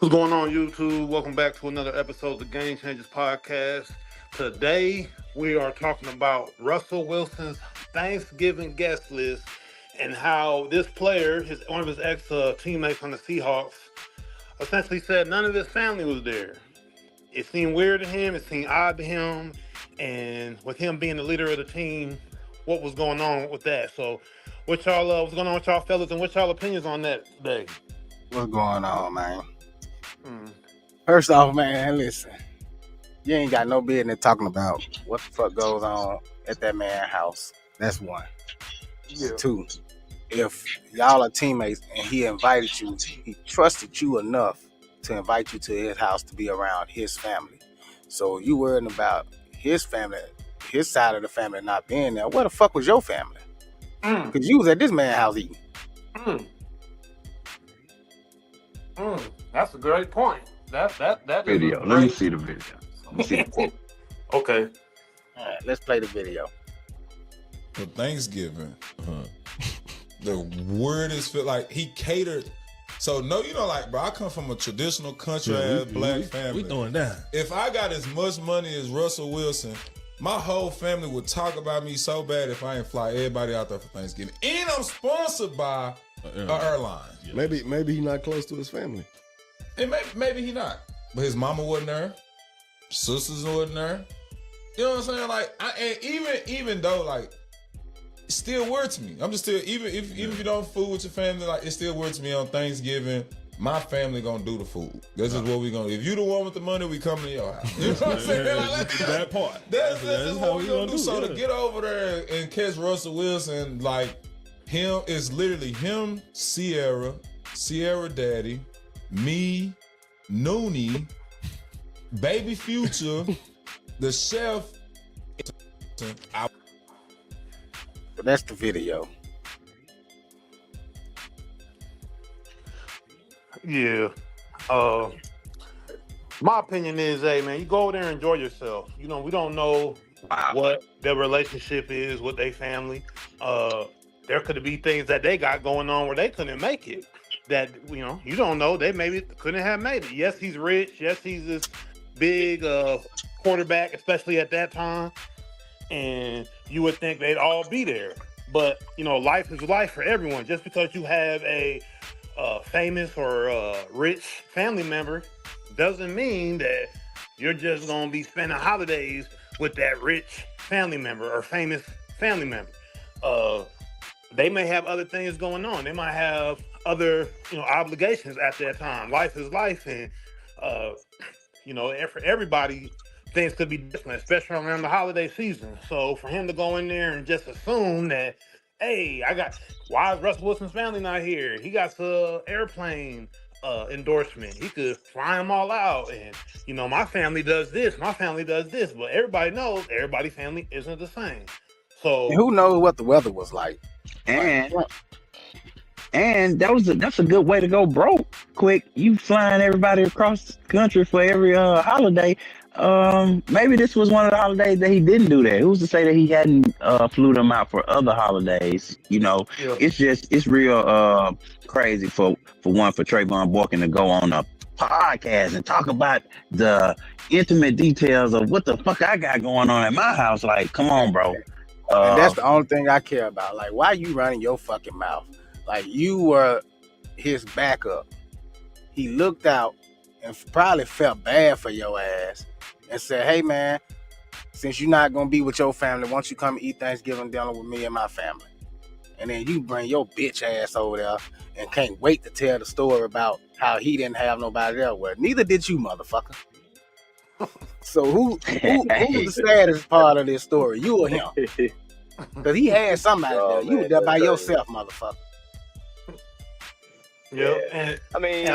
What's going on, YouTube? Welcome back to another episode of the Game Changers Podcast. Today, we are talking about Russell Wilson's Thanksgiving guest list and how this player, one of his ex teammates on the Seahawks, essentially said none of his family was there. It seemed weird to him, it seemed odd to him, and with him being the leader of the team, what was going on with that? So, what's going on with y'all fellas, and what's y'all opinions on that today? What's going on, man? Hmm. First off, man, listen. You ain't got no business talking about what the fuck goes on at that man's house. That's one. Yeah. Two, if y'all are teammates and he invited you, he trusted you enough to invite you to his house to be around his family. So you worrying about his family, his side of the family not being there. Where the fuck was your family? Because you was at this man's house eating. That's a great point. That video. Let me see the video. Let me see the quote. Okay. All right, let's play the video. For Thanksgiving, the weirdest feel like he catered. So no, you know, like, bro, I come from a traditional country ass black family. We going down. If I got as much money as Russell Wilson, my whole family would talk about me so bad if I ain't fly everybody out there for Thanksgiving. And I'm sponsored by an airline. Yeah. Maybe he's not close to his family. And maybe he not. But his mama wasn't there. Sisters wasn't there. You know what I'm saying? Like, and even though, like, it still weird to me. I'm just still, even if you don't food with your family, like, it still weird to me on Thanksgiving. My family gonna do the food. This is what we gonna do. If you the one with the money, we coming to your house. You know what I'm saying? Like, that part. That's what we gonna do. So to get over there and catch Russell Wilson, like, him, is literally him, Sierra Daddy, me, Noonie, Baby Future, the chef. But that's the video. Yeah. My opinion is, hey man, you go over there and enjoy yourself. You know, we don't know what their relationship is with their family. There could be things that they got going on where they couldn't make it. That, you know, you don't know. They maybe couldn't have made it. Yes, he's rich. Yes, he's this big quarterback, especially at that time. And you would think they'd all be there. But, you know, life is life for everyone. Just because you have a famous or rich family member doesn't mean that you're just going to be spending holidays with that rich family member or famous family member. They may have other things going on. They might have other, you know, obligations at that time. Life is life, and you know, for everybody, things could be different, especially around the holiday season. So for him to go in there and just assume that, hey, why is Russell Wilson's family not here? He got the airplane endorsement. He could fly them all out, and you know, my family does this, my family does this, but everybody knows everybody's family isn't the same. So And who knows what the weather was like? And that's a good way to go broke quick. You flying everybody across the country for every holiday. Maybe this was one of the holidays that he didn't do that. Who's to say that he hadn't flew them out for other holidays? You know, yeah. it's real crazy for Trevone Boykins to go on a podcast and talk about the intimate details of what the fuck I got going on at my house. Like, come on, bro. And that's the only thing I care about. Like, why you running your fucking mouth? Like, you were his backup. He looked out and probably felt bad for your ass and said, hey, man, since you're not going to be with your family, why don't you come eat Thanksgiving dinner with me and my family? And then you bring your bitch ass over there and can't wait to tell the story about how he didn't have nobody there. Well, neither did you, motherfucker. So who's the saddest part of this story? You or him? Because he had somebody there. You were there by yourself, motherfucker. Yeah, and I mean,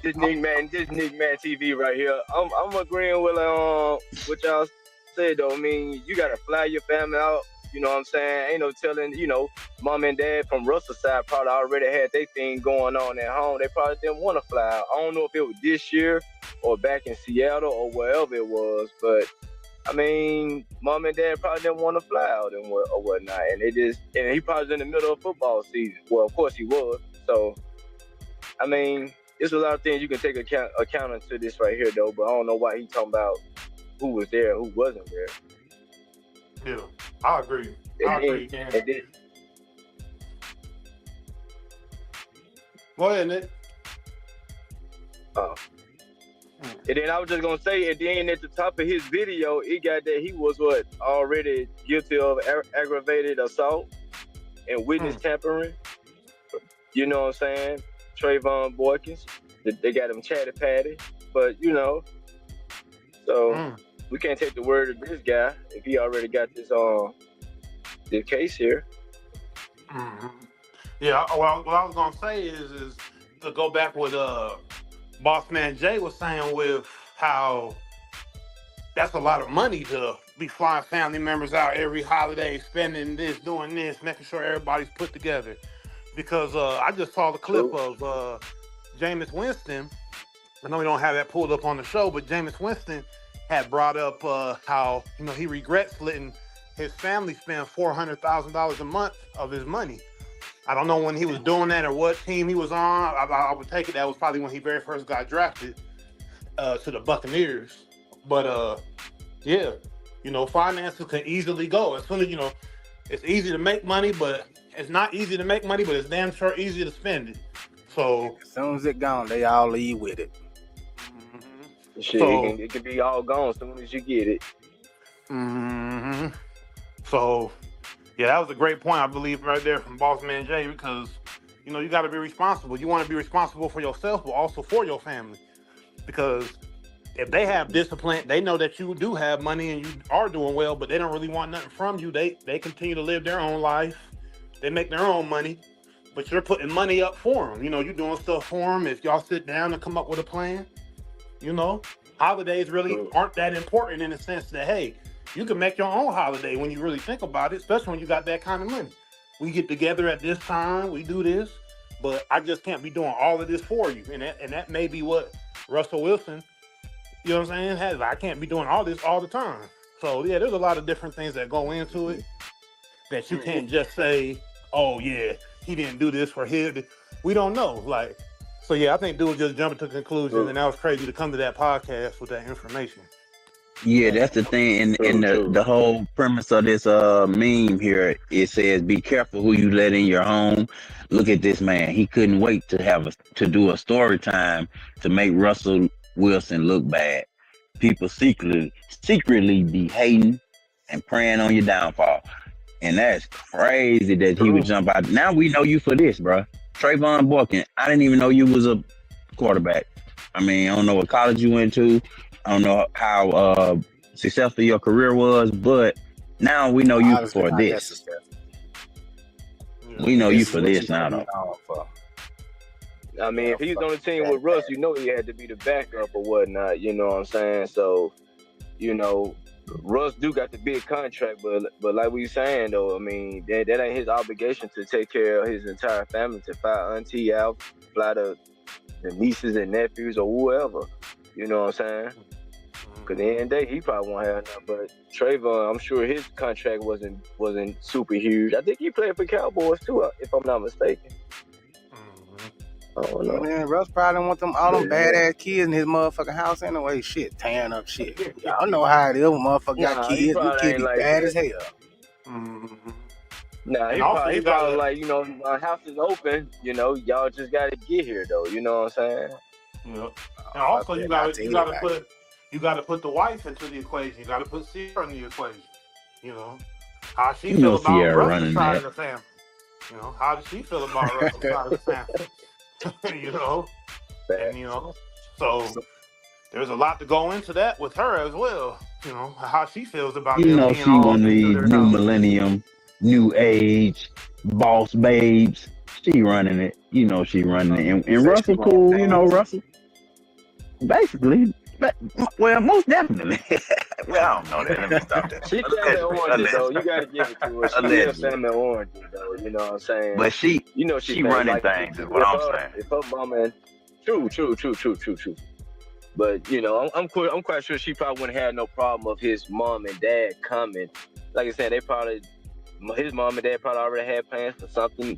this Nick Man TV right here. I'm agreeing with what y'all said though. I mean, you gotta fly your family out. You know what I'm saying? Ain't no telling. You know, mom and dad from Russell's side probably already had their thing going on at home. They probably didn't want to fly out. I don't know if it was this year or back in Seattle or wherever it was, but I mean, mom and dad probably didn't want to fly out and or whatnot, and he probably was in the middle of football season. Well, of course he was. So, I mean, it's a lot of things you can take account into this right here though. But I don't know why he talking about who was there, who wasn't there. Yeah, I agree. And then, Go ahead, Nick. And then I was just gonna say, and then at the top of his video, it got that he was already guilty of aggravated assault and witness tampering. You know what I'm saying? Trevone Boykins. They got him chatty patty, but so we can't take the word of this guy if he already got this case here. Mm-hmm. Yeah. Well, what I was gonna say is to go back with Boss Man Jay was saying with how that's a lot of money to be flying family members out every holiday, spending this, doing this, making sure everybody's put together. Because I just saw the clip of Jameis Winston. I know we don't have that pulled up on the show, but Jameis Winston had brought up how he regrets letting his family spend $400,000 a month of his money. I don't know when he was doing that or what team he was on. I would take it that was probably when he very first got drafted to the Buccaneers. But yeah, finances can easily go. As soon as it's easy to make money, but it's not easy to make money, but it's damn sure easy to spend it. So as soon as it gone, they all leave with it. Shit, it can be all gone as soon as you get it. So yeah, that was a great point, I believe, right there from Boss Man Jay, because you got to be responsible. You want to be responsible for yourself, but also for your family, because if they have discipline, they know that you do have money and you are doing well, but they don't really want nothing from you. They continue to live their own life. They make their own money, but you're putting money up for them. You're doing stuff for them. If y'all sit down and come up with a plan, holidays really aren't that important in the sense that, hey, you can make your own holiday when you really think about it, especially when you got that kind of money. We get together at this time, we do this, but I just can't be doing all of this for you. And that may be what Russell Wilson, you know what I'm saying, has. I can't be doing all this all the time. So yeah, there's a lot of different things that go into it that you can't just say, oh yeah, he didn't do this for his. We don't know. So yeah, I think dude just jumped to conclusions, and that was crazy to come to that podcast with that information. Yeah, that's the thing, and the whole premise of this meme here, it says, "Be careful who you let in your home." Look at this man; he couldn't wait to do a story time to make Russell Wilson look bad. People secretly be hating and praying on your downfall, and that's crazy that he would jump out. Now we know you for this, bro. Trevone Boykins. I didn't even know you was a quarterback. I mean, I don't know what college you went to. I don't know how successful your career was, but now we know you for this. We know you for this now, though. I mean, if he was on the team with Russ, he had to be the backup or whatnot. You know what I'm saying? So, Russ do got the big contract, but like we saying though, I mean, that ain't his obligation to take care of his entire family, to fly auntie out, fly the nieces and nephews or whoever. You know what I'm saying? Because at the end of the day, he probably won't have enough. But Trevone, I'm sure his contract wasn't super huge. I think he played for Cowboys too, if I'm not mistaken. I don't know. Man, Russ probably want all them badass kids in his motherfucking house anyway. Shit, tearing up shit. Y'all know how it is when motherfucker got kids. Them kids be bad as hell. Nah, he probably like, my house is open. Y'all just gotta get here though. You know what I'm saying? Yeah. And also, you gotta put the wife into the equation. You gotta put Sierra in the equation. How she feel about Russell's side of the family. How does she feel about Russell's side of the family? And so there's a lot to go into that with her as well. How she feels about them being she one of these new millennium, new age boss babes. She running it. She running it. And Russell cool. Russell. Basically, well, most definitely. Well, I don't know that. Let me stop that. She salmon orange though. You gotta give it to her. She salmon orange though. You know what I'm saying? But she running things is what I'm saying. If her mama, true. But I'm quite sure she probably wouldn't have no problem of his mom and dad coming. Like I said, his mom and dad probably already had plans for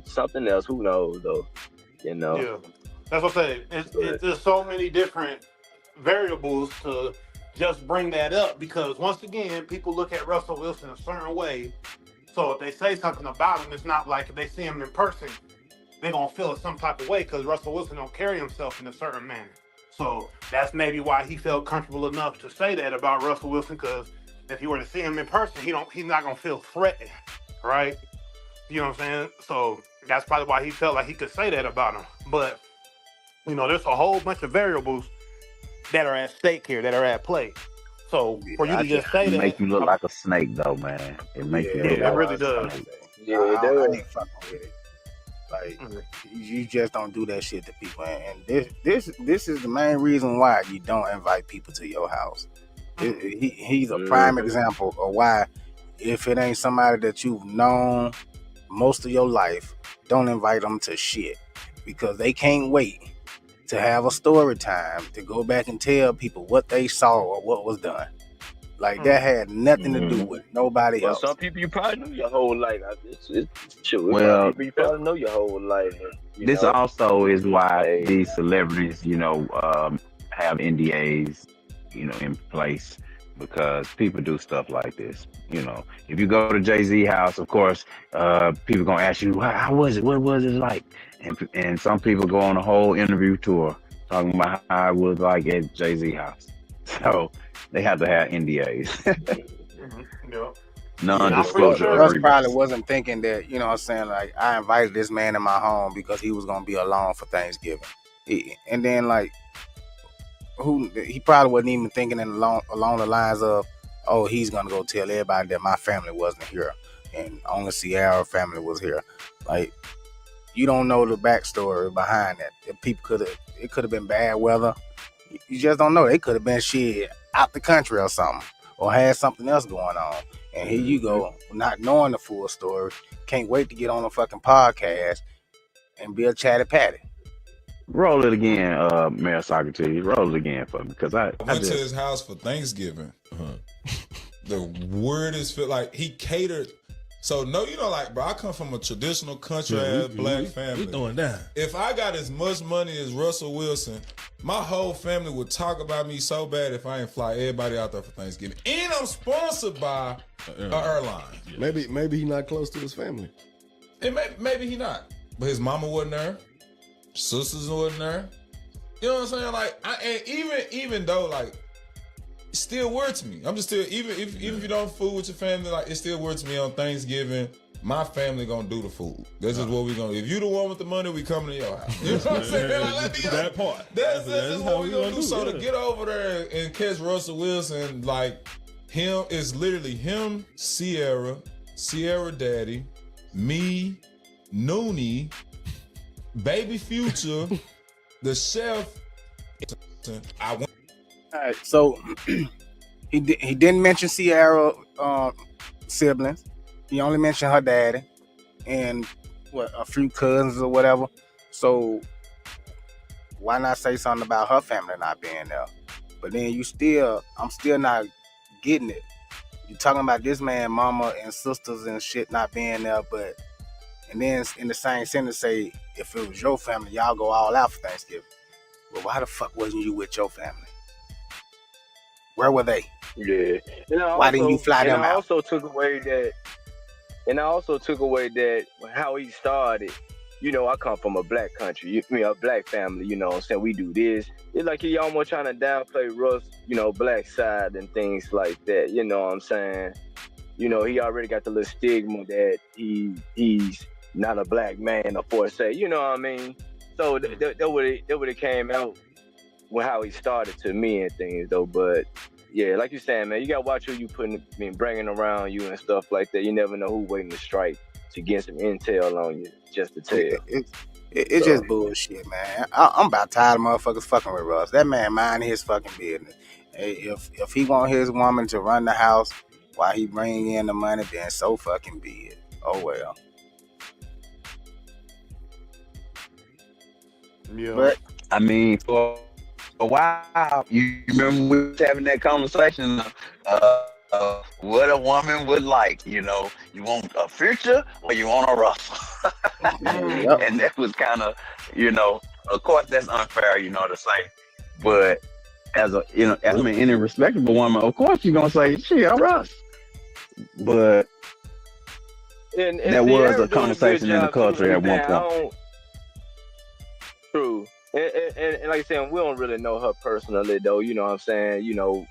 something else. Who knows though? Yeah. That's what I say. It's just so many different variables to just bring that up because once again, people look at Russell Wilson a certain way. So if they say something about him, it's not like if they see him in person, they're gonna feel it some type of way because Russell Wilson don't carry himself in a certain manner. So that's maybe why he felt comfortable enough to say that about Russell Wilson. Because if you were to see him in person, he's not gonna feel threatened, right? You know what I'm saying? So that's probably why he felt like he could say that about him. But there's a whole bunch of variables that are at stake here, that are at play. So for you to just say that, make you look like a snake, though, man. It makes you look it like really does. Yeah, it I does. ain't fucking with it. Like you just don't do that shit to people, and this is the main reason why you don't invite people to your house. He's a prime example of why, if it ain't somebody that you've known most of your life, don't invite them to shit because they can't wait to have a story time to go back and tell people what they saw or what was done. Like that had nothing to do with nobody else. Some people you probably know your whole life. Well, people you probably know your whole life. This also is why these celebrities, have NDAs, in place because people do stuff like this. If you go to Jay-Z house, of course, people gonna ask you, how was it? What was it like? And some people go on a whole interview tour talking about how it was like at Jay-Z house. So they have to have NDAs. Non-disclosure Russ agreements. probably wasn't thinking that, like I invited this man in my home because he was gonna be alone for Thanksgiving. And then he probably wasn't even thinking along the lines of, oh, he's gonna go tell everybody that my family wasn't here and only Sierra family was here. Like, you don't know the backstory behind that. It could have been bad weather. You just don't know. They could have been shit out the country or something, or had something else going on. And here you go, not knowing the full story. Can't wait to get on a fucking podcast and be a chatty patty. Roll it again, Mayor Socrates. Roll it again for me, because I went to his house for Thanksgiving. The weirdest feel like he catered. So bro, I come from a traditional country ass black family. We throwing down. If I got as much money as Russell Wilson, my whole family would talk about me so bad if I ain't fly everybody out there for Thanksgiving. And I'm sponsored by an airline. Maybe he not close to his family. And maybe he not. But his mama wasn't there. Sisters wasn't there. You know what I'm saying? Like, and even though it still weird to me. I'm just still even if you don't fool with your family, it still weird to me on Thanksgiving. My family gonna do the food. This is what we gonna. If you the one with the money, we coming to your house. You know what I'm saying? That part. That's what we gonna do. So to get over there and catch Russell Wilson, him is literally him, Sierra Daddy, me, Noonie, Baby Future, the chef. I went. All right, so he didn't mention Sierra siblings. He only mentioned her daddy and a few cousins or whatever. So why not say something about her family not being there? But then I'm still not getting it. You talking about this man, mama and sisters and shit not being there, and then in the same sentence say, if it was your family, y'all go all out for Thanksgiving. Well, why the fuck wasn't you with your family? Where were they? Yeah. Why didn't you fly them out? I also took away that how he started. I come from a black country. A black family. You know what I'm saying? We do this. It's like he almost trying to downplay Russ, black side and things like that. You know what I'm saying? He already got the little stigma that he's not a black man, or say. You know what I mean? So that would have came out with how he started to me and things though. But yeah, like you're saying, man, you gotta watch who you bringing around you and stuff like that. You never know who waiting to strike to get some intel on you, just to tell. It's just bullshit, man. I'm about tired of motherfuckers fucking with Russ. That man mind his fucking business. If he want his woman to run the house while he bring in the money, then so fucking be it. Oh well. Yeah. But I mean, for a while, you remember we was having that conversation of what a woman would like. You want a Future or you want a Russell? Yep. And that was kind of, Of course, that's unfair, to say. But as any respectable woman, of course you're gonna say, "Shit, all right." But And there was Sierra a doing a good conversation in the job too. culture at one point. True. And like I said, we don't really know her personally though, you know what I'm saying? You know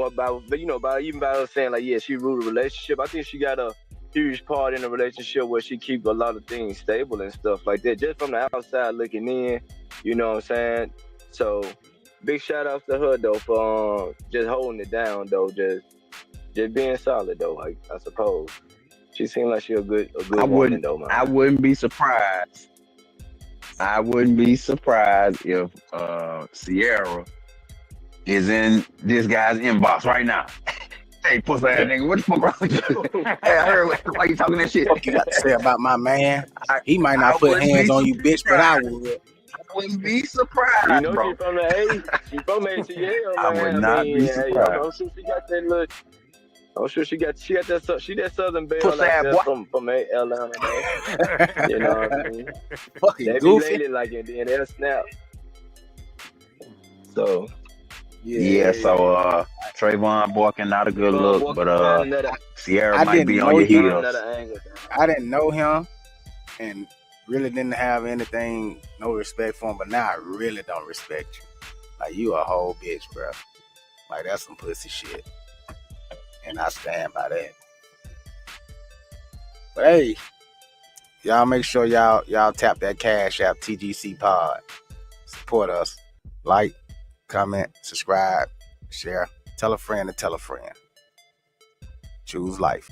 about even about her saying like, yeah, she ruled a relationship. I think she got a huge part in a relationship where she keep a lot of things stable and stuff like that. Just from the outside looking in, you know what I'm saying? So big shout out to her though for just holding it down though, just being solid though, like I suppose. She seemed like she a good woman though, man. I wouldn't be surprised. I wouldn't be surprised if Sierra is in this guy's inbox right now. Hey, pussy ass nigga, what the fuck wrong with you? Hey, I heard why you talking that shit. What you got to say about my man? He might not put hands on you, bitch, but I would. I wouldn't be surprised, bro. She from the A. She from ATL, man. I would not be surprised. I'm sure she got that look. I'm sure she got that Southern Belle Pussy like ass that boy. from Atlanta, man. You know what I mean? Fucking They be goofy. lady like it, then they'll snap. So Yeah. Trevone Boykins not a good look, but Sierra might be on your heels. I didn't know him and really didn't have no respect for him, but now I really don't respect you. Like, you a whole bitch, bro. Like, that's some pussy shit. And I stand by that. But hey, y'all make sure y'all tap that Cash App TGC Pod. Support us. Like, comment, subscribe, share. Tell a friend to tell a friend. Choose life.